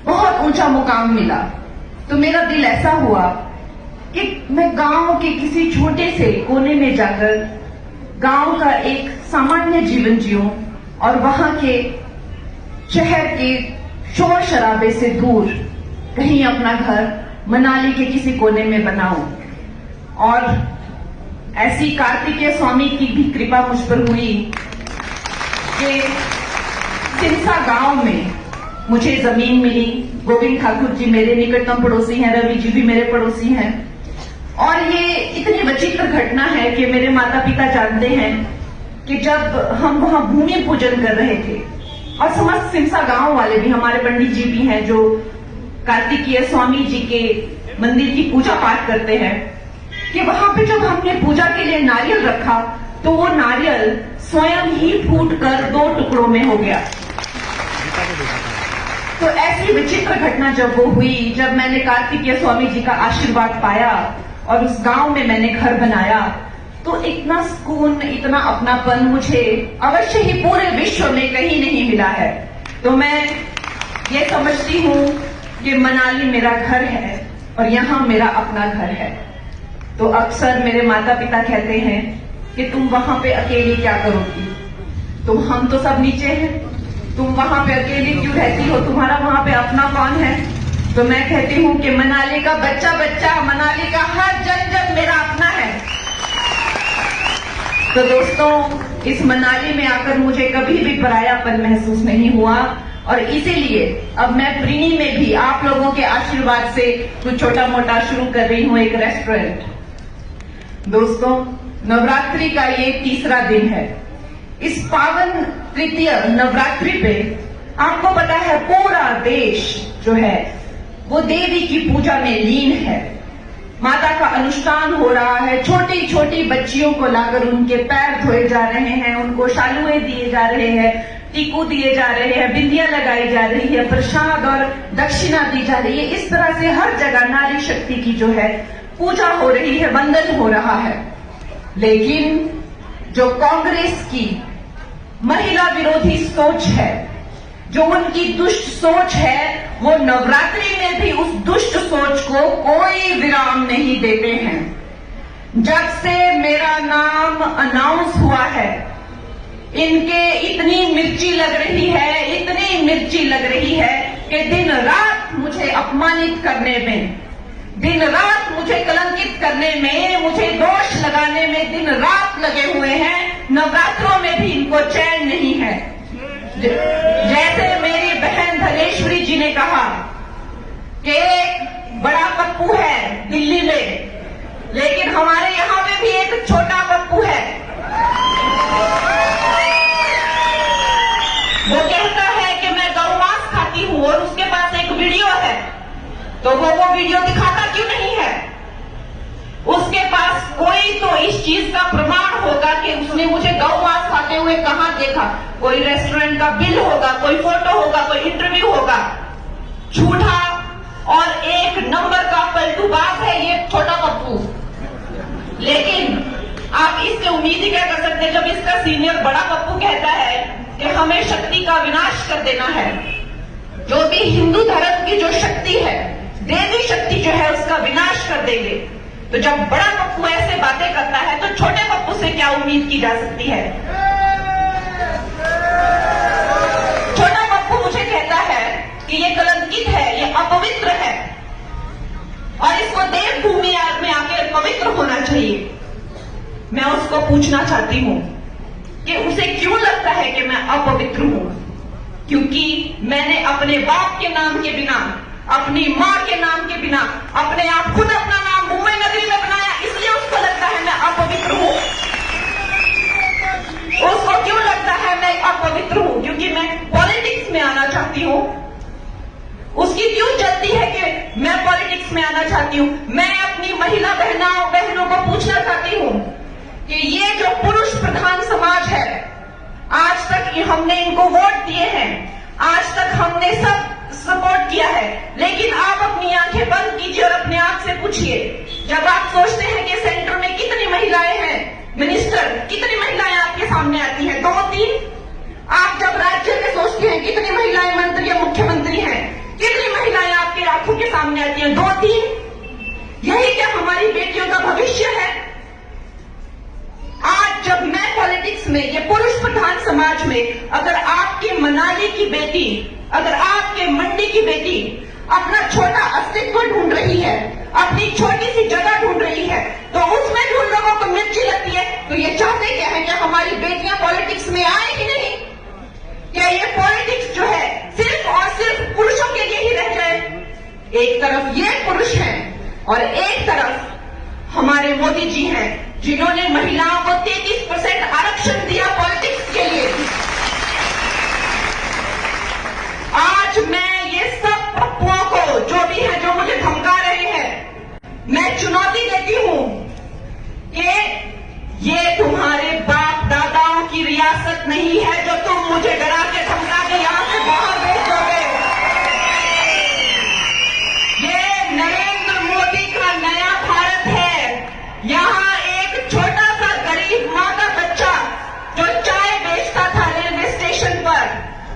बहुत ऊंचा मुकाम मिला, तो मेरा दिल ऐसा हुआ कि मैं गांव के किसी छोटे से कोने में जाकर गांव का एक सामान्य जीवन जीऊं और वहां के शहर के शोर शराबे से दूर कहीं अपना घर मनाली के किसी कोने में बनाऊं। और ऐसी कार्तिकेय स्वामी की भी कृपा मुझ पर हुई कि सिरसा गांव में मुझे जमीन मिली। गोविंद ठाकुर जी मेरे निकटतम पड़ोसी हैं, रवि जी भी मेरे पड़ोसी हैं। और ये इतनी विचित्र घटना है कि मेरे माता पिता जानते हैं कि जब हम वहां भूमि पूजन कर रहे थे, और समस्त सिरसा गांव वाले भी, हमारे पंडित जी भी हैं जो कार्तिकेय स्वामी जी के मंदिर की पूजा पाठ करते हैं, कि वहां पे जब हमने पूजा के लिए नारियल रखा तो वो नारियल स्वयं ही फूटकर 2 टुकड़ों में हो गया। तो ऐसी विचित्र घटना जब वो हुई, जब मैंने कार्तिकेय स्वामी जी का आशीर्वाद पाया और उस गांव में मैंने घर बनाया, तो इतना सुकून, इतना अपनापन मुझे अवश्य ही पूरे विश्व में कहीं नहीं मिला है। तो मैं ये समझती हूँ कि मनाली मेरा घर है और यहाँ मेरा अपना घर है। तो अक्सर मेरे माता पिता कहते हैं कि तुम वहां पे अकेली क्या करोगी, हम तो सब नीचे हैं, तुम वहां पे अकेली क्यों रहती हो, तुम्हारा वहां पे अपना कौन है। तो मैं कहती हूँ कि मनाली का बच्चा बच्चा, मनाली का हर जन जन मेरा अपना है। तो दोस्तों, इस मनाली में आकर मुझे कभी भी परायापन महसूस नहीं हुआ, और इसीलिए अब मैं प्रीणी में भी आप लोगों के आशीर्वाद से कुछ छोटा मोटा शुरू कर रही हूँ, एक रेस्टोरेंट। दोस्तों, नवरात्रि का ये 3रा दिन है। इस पावन तृतीय नवरात्रि पे आपको पता है पूरा देश जो है वो देवी की पूजा में लीन है। माता का अनुष्ठान हो रहा है, छोटी छोटी बच्चियों को लाकर उनके पैर धोए जा रहे हैं, उनको शालुए दिए जा रहे हैं, टीकू दिए जा रहे हैं, बिंदियां लगाई जा रही है, प्रसाद और दक्षिणा दी जा रही है। इस तरह से हर जगह नारी शक्ति की जो है पूजा हो रही है, वंदन हो रहा है। लेकिन जो कांग्रेस की महिला विरोधी सोच है, जो उनकी दुष्ट सोच है, वो नवरात्रि में भी उस दुष्ट सोच को कोई विराम नहीं देते हैं। जब से मेरा नाम अनाउंस हुआ है, इनके इतनी मिर्ची लग रही है, इतनी मिर्ची लग रही है कि दिन रात मुझे अपमानित करने में, दिन रात मुझे कलंकित करने में, मुझे दोष लगाने में दिन रात लगे हुए हैं। नवरात्रों में भी इनको चैन नहीं है। जैसे मेरी बहन धनेश्वरी जी ने कहा कि एक बड़ा पप्पू है दिल्ली में, लेकिन हमारे यहां पे भी एक छोटा पप्पू है। वो कहता है कि मैं गौमांस खाती हूं, और उसके पास एक वीडियो है, तो वो वीडियो दिखाता क्यों नहीं है? उसके पास कोई तो इस चीज का प्रमाण होगा कि उसने मुझे गौमांस खाते हुए कहां देखा। कोई रेस्टोरेंट का बिल होगा, कोई फोटो होगा, कोई इंटरव्यू होगा। झूठा और एक नंबर का पलटूबाज है ये छोटा पप्पू। लेकिन आप इससे उम्मीद ही क्या कर सकते हैं, जब इसका सीनियर बड़ा पप्पू कहता है कि हमें शक्ति का विनाश कर देना है, जो भी हिंदू धर्म की जो शक्ति है, देवी शक्ति जो है, उसका विनाश कर देंगे। तो जब बड़ा पप्पू ऐसे बातें करता है तो छोटे पप्पू से क्या उम्मीद की जा सकती है? छोटा पप्पू मुझे कहता है कि ये कलंकित है, ये अपवित्र है, और इसको देवभूमि में आके पवित्र होना चाहिए। मैं उसको पूछना चाहती हूं कि उसे क्यों लगता है कि मैं अपवित्र हूं? क्योंकि मैंने अपने बाप के नाम के बिना, अपनी मां के नाम के बिना, अपने आप खुद अपना नाम मुंबई नगरी में बनाया, इसलिए उसको लगता है मैं अपवित्र हूं। उसको क्यों लगता है मैं अपवित्र हूं? क्योंकि मैं पॉलिटिक्स में आना चाहती हूं। उसकी क्यों जल्दी है कि मैं पॉलिटिक्स में आना चाहती हूं? मैं अपनी महिला बहनों को पूछना चाहती हूं कि ये जो पुरुष प्रधान समाज है, आज तक हमने इनको वोट दिए हैं, आज तक हमने सब सपोर्ट किया है, लेकिन आप अपनी आंखें बंद कीजिए और अपने आप से पूछिए, जब आप सोचते हैं कि सेंटर में कितनी महिलाएं हैं, मिनिस्टर कितनी महिलाएं आपके सामने आती हैं? 2-3। आप जब राज्य में सोचते हैं कितनी महिलाएं मंत्री या मुख्यमंत्री हैं, कितनी सामने आती हैं, 2-3। यही क्या हमारी बेटियों का भविष्य है? आज जब मैं पॉलिटिक्स में, ये पुरुष प्रधान समाज में, अगर आपके मनाली की बेटी, अगर आपके मंडी की बेटी अपना छोटा अस्तित्व ढूंढ रही है, अपनी छोटी सी जगह ढूंढ रही है, तो उसमें भी उन लोगों को मिर्ची लगती है। तो ये चाहते क्या है कि हमारी बेटियां पॉलिटिक्स में आए ही नहीं? क्या ये पॉलिटिक्स जो है सिर्फ और सिर्फ पुरुषों के लिए ही रह जाए? एक तरफ ये पुरुष हैं और एक तरफ हमारे मोदी जी हैं, जिन्होंने महिलाओं को 33% आरक्षण दिया पॉलिटिक्स के लिए। आज मैं ये सब पप्पुओं को, जो भी है, जो मुझे धमका रहे हैं, मैं चुनौती देती हूं कि ये तुम्हारे बाप दादाओं की रियासत नहीं है जो तुम मुझे डरा के धमका के यहां से बाहर भेज दोगे। ये नरेंद्र मोदी का नया भारत है। यहां एक छोटा सा गरीब मां का बच्चा जो चाय बेचता था रेलवे स्टेशन पर,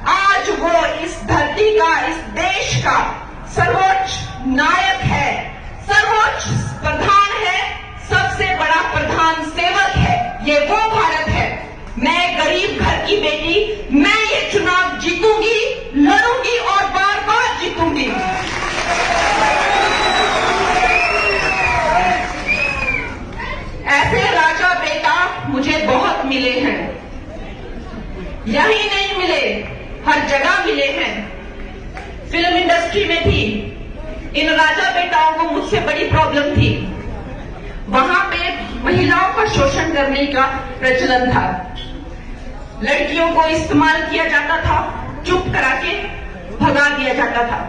आज वो इस धरती का, इस देश का सर्वोच्च नायक है, सर्वोच्च प्रधान है, सबसे बड़ा प्रधान सेवक है। ये वो भारत है। मैं गरीब घर की बेटी, मैं ये चुनाव जीतूंगी, लड़ूंगी और बार बार जीतूंगी। ऐसे राजा बेटा मुझे बहुत मिले हैं, यही नहीं मिले, हर जगह मिले हैं। फिल्म इंडस्ट्री में भी इन राजा बेटाओं को मुझसे बड़ी प्रॉब्लम थी। वहां पे महिलाओं का शोषण करने का प्रचलन था, लड़कियों को इस्तेमाल किया जाता था, चुप करा के भगा दिया जाता था।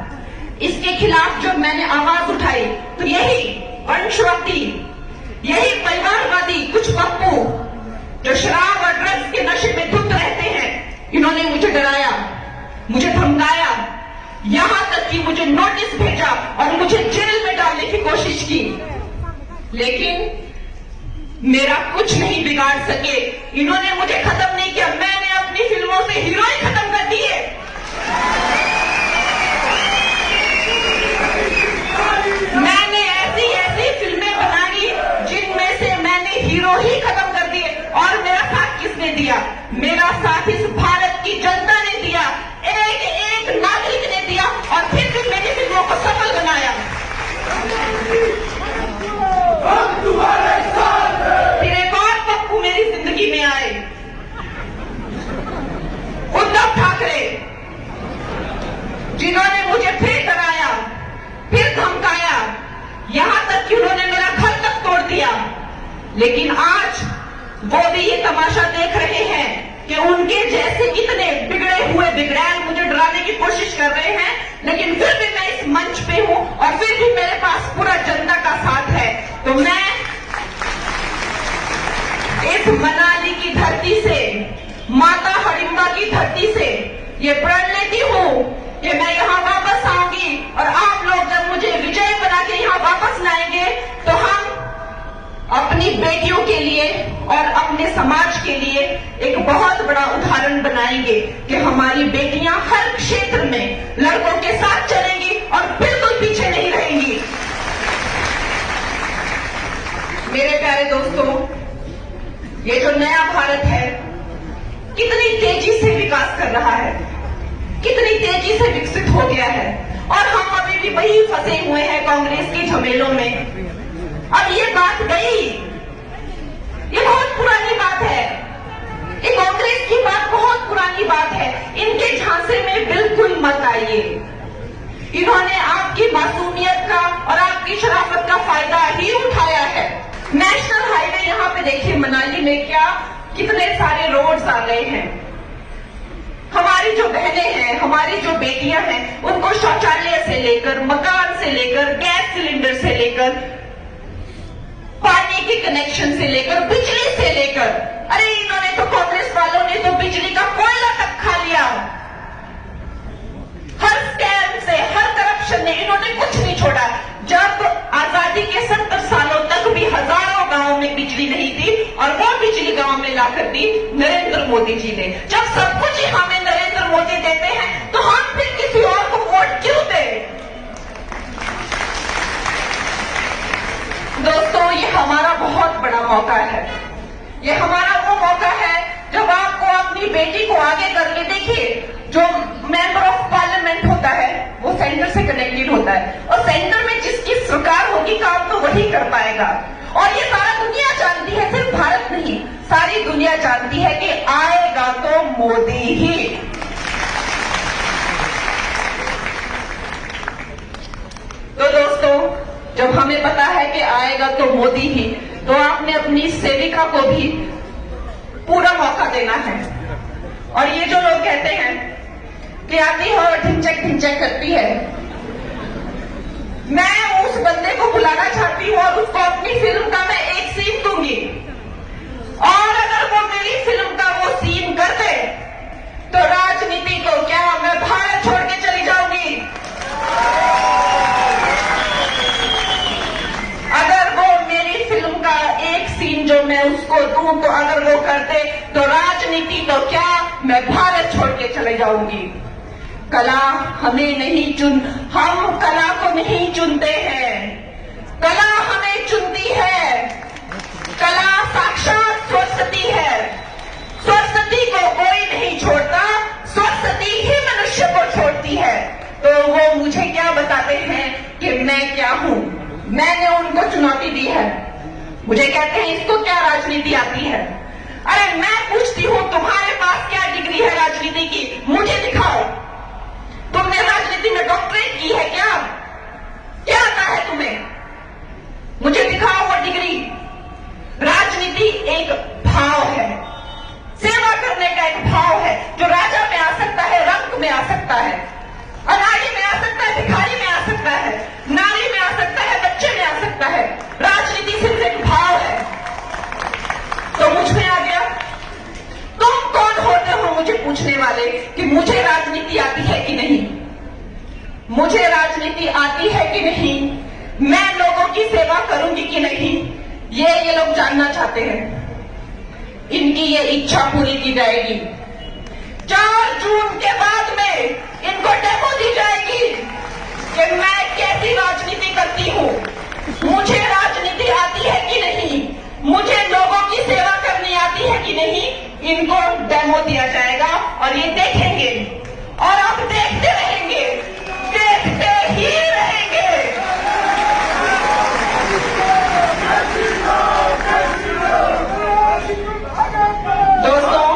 इसके खिलाफ जब मैंने आवाज उठाई तो यही वंशवादी, यही परिवारवादी कुछ पप्पू जो शराब और ड्रग्स के नशे में धुत रहते हैं, इन्होंने मुझे डराया, मुझे धमकाया, यहां तक कि मुझे नोटिस भेजा और मुझे जेल में डालने की कोशिश की। लेकिन मेरा कुछ नहीं बिगाड़ सके। इन्होंने मुझे खत्म नहीं किया। मैंने अपनी फिल्मों से हीरो ही खत्म कर दिए। मैंने ऐसी ऐसी फिल्में बनाई जिनमें से मैंने हीरो ही खत्म कर दिए। और मेरा साथ किसने दिया? मेरा साथ इस भारत की जनता ने दिया, एक एक नागरिक ने दिया, और फिर भी मेरी फिल्मों को सफल बनाया। फिर एक और पप्पू मेरी जिंदगी में आए, उद्धव ठाकरे, जिन्होंने मुझे फिर डराया, फिर धमकाया, यहां तक कि उन्होंने मेरा घर तक तोड़ दिया। लेकिन आज वो भी ये तमाशा देख रहे हैं कि उनके जैसे इतने बिगड़े हुए बिगड़ैल मुझे डराने की कोशिश कर रहे हैं, लेकिन फिर भी मैं इस मंच पे हूं और फिर भी मेरे पास पूरा जनता का साथ है। तो मैं इस मनाली की धरती से, माता हडिम्बा की धरती से ये प्रण लेती हूं कि मैं यहां वापस आऊंगी, और आप लोग जब मुझे विजय बना के यहां वापस लाएंगे तो हम अपनी बेटियों के लिए और अपने समाज के लिए एक बहुत बड़ा उदाहरण बनाएंगे कि हमारी बेटियां हर क्षेत्र में लड़कों के साथ चलेंगी और बिल्कुल पीछे नहीं रहेंगी। मेरे प्यारे दोस्तों, ये जो नया भारत है कितनी तेजी से विकास कर रहा है, कितनी तेजी से विकसित हो गया है, और हम अभी भी वही फंसे हुए हैं कांग्रेस के झमेलों में। अब ये बात गई, ये बहुत पुरानी बात है, ये कांग्रेस की बात बहुत पुरानी बात है। इनके झांसे में बिल्कुल मत आइए। इन्होंने आपकी मासूमियत का और आपकी शराफत का फायदा ही उठाया है। नेशनल हाईवे यहां पे देखिए मनाली में क्या कितने सारे रोड्स आ गए हैं। हमारी जो बहनें हैं, हमारी जो बेटियां हैं, उनको शौचालय से लेकर, मकान से लेकर, गैस सिलेंडर से लेकर, पानी के कनेक्शन से लेकर, बिजली से लेकर, अरे इन्होंने तो, कांग्रेस वालों ने तो बिजली का कोयला तक खा लिया। हर स्कैम से, हर करप्शन ने इन्होंने कुछ नहीं छोड़ा। जब आजादी के 70 सालों तक भी हजारों गांवों में बिजली नहीं थी, और वो बिजली गांव में लाकर दी नरेंद्र मोदी जी ने। जब सब कुछ ही हमें नरेंद्र मोदी देते हैं तो हम फिर किसी और को वोट क्यों दें? जो मेंबर ऑफ पार्लियामेंट होता है वो सेंटर से कनेक्टेड होता है, और सेंटर में जिसकी सरकार होगी काम तो वही कर पाएगा। और ये सारा दुनिया जानती है, सिर्फ भारत नहीं, सारी दुनिया जानती है कि आएगा तो मोदी ही। तो दोस्तों, जब हमें पता है कि आएगा तो मोदी ही, तो आपने अपनी सेविका को भी पूरा मौका देना है। और ये जो लोग कहते हैं कि आती है और ढिंचक करती है, मैं उस बंदे को बुलाना चाहती हूँ और उसको अपनी फिल्म का मैं एक सीन दूंगी, और अगर वो मेरी फिल्म का वो सीन कर दे तो राजनीति को क्या, मैं भारत छोड़ के चली जाऊंगी। अगर वो मेरी फिल्म का एक सीन जो मैं उसको दूं, तो अगर वो कर दे तो राजनीति तो क्या, मैं भारत छोड़ के चले जाऊंगी। कला हमें नहीं हम कला को नहीं चुनते हैं, कला हमें चुनती है। कला साक्षात सरस्वती है, सरस्वती को कोई नहीं छोड़ता, सरस्वती ही मनुष्य को छोड़ती है। तो वो मुझे क्या बताते हैं कि मैं क्या हूं। मैंने उनको चुनौती दी है, मुझे कहते हैं इसको क्या राजनीति आती है। अरे मैं पूछती हूं तुम्हारे पास क्या डिग्री है राजनीति की, मुझे दिखाओ। तुमने राजनीति में डॉक्टरेट की है क्या आता है तुम्हें, मुझे दिखाओ वो डिग्री। राजनीति एक भाव है, सेवा करने का एक भाव है, जो राजा में आ सकता है, रंक में आ सकता है, अनाड़ी में आ सकता है, भिखारी में आ सकता है, नारी में आ सकता है, बच्चे में आ सकता है। राजनीति सिर्फ एक भाव है। तो मुझ में आ गया। तुम कौन होते हो मुझे पूछने वाले कि मुझे राजनीति आती है कि नहीं, मुझे राजनीति आती है कि नहीं, मैं लोगों की सेवा करूंगी कि नहीं, ये लोग जानना चाहते हैं। इनकी ये इच्छा पूरी की जाएगी। 4 जून के बाद में इनको डेमो दी जाएगी कि मैं कैसी राजनीति करती हूं, मुझे राजनीति आती है कि नहीं, मुझे लोगों की सेवा करनी आती है कि नहीं। इनको डेमो दिया जाएगा और ये देखेंगे, और आप देखते रहेंगे, देखते ही रहेंगे। दोस्तों,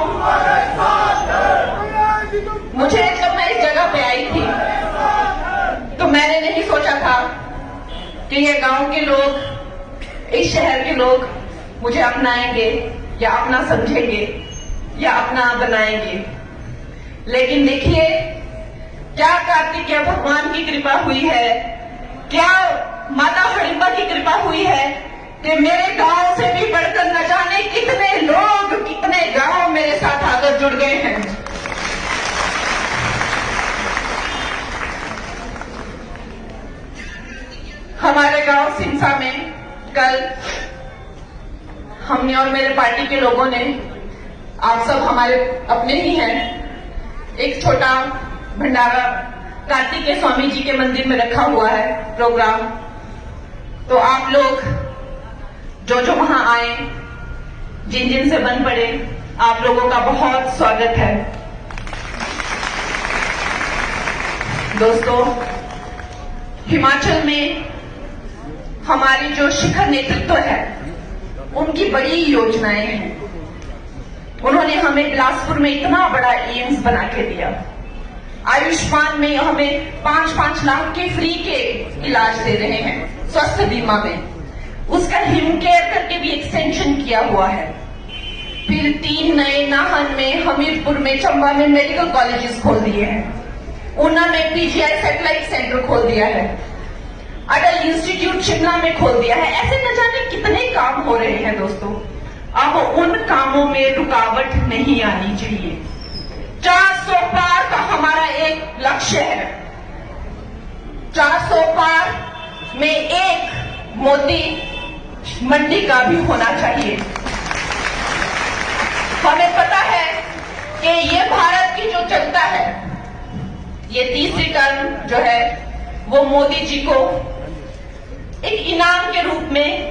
मुझे जब मैं इस जगह पे आई थी तो मैंने नहीं सोचा था कि ये गांव के लोग, इस शहर के लोग मुझे अपनाएंगे या अपना समझेंगे या अपना बनाएंगे। लेकिन देखिए, क्या कार्तिकेय भगवान की कृपा हुई है, क्या माता हडिम्बा की कृपा हुई है कि मेरे गांव से भी बढ़कर न जाने कितने लोग, कितने गांव मेरे साथ आकर जुड़ गए हैं। हमारे गांव सिंसा में कल हमने और मेरे पार्टी के लोगों ने, आप सब हमारे अपने ही हैं, एक छोटा भंडारा कार्तिकेय स्वामी जी के मंदिर में रखा हुआ है प्रोग्राम। तो आप लोग जो वहां आए, जिन से बन पड़े, आप लोगों का बहुत स्वागत है। दोस्तों, हिमाचल में हमारी जो शिखर नेतृत्व है, उनकी बड़ी योजनाएं हैं। उन्होंने हमें बिलासपुर में इतना बड़ा एम्स बना के दिया, आयुष्मान में हमें 5-5 लाख के फ्री के इलाज दे रहे हैं, स्वास्थ्य बीमा में। उसका हिम केयर करके भी एक्सटेंशन किया हुआ है। फिर 3 नए नाहन में, हमीरपुर में, चंबा में मेडिकल कॉलेजेस खोल दिए हैं। ऊना में पीजीआई सैटेलाइट सेंटर खोल दिया है। अटल इंस्टीट्यूट शिमला में खोल दिया है। ऐसे न जाने कितने काम हो रहे हैं दोस्तों। अब उन कामों में रुकावट नहीं आनी चाहिए। 400 पार का हमारा एक लक्ष्य है। 400 पार में एक मोती मंडी का भी होना चाहिए। हमें पता है कि ये भारत की जो जनता है, ये तीसरी टर्म जो है वो मोदी जी को एक इनाम के रूप में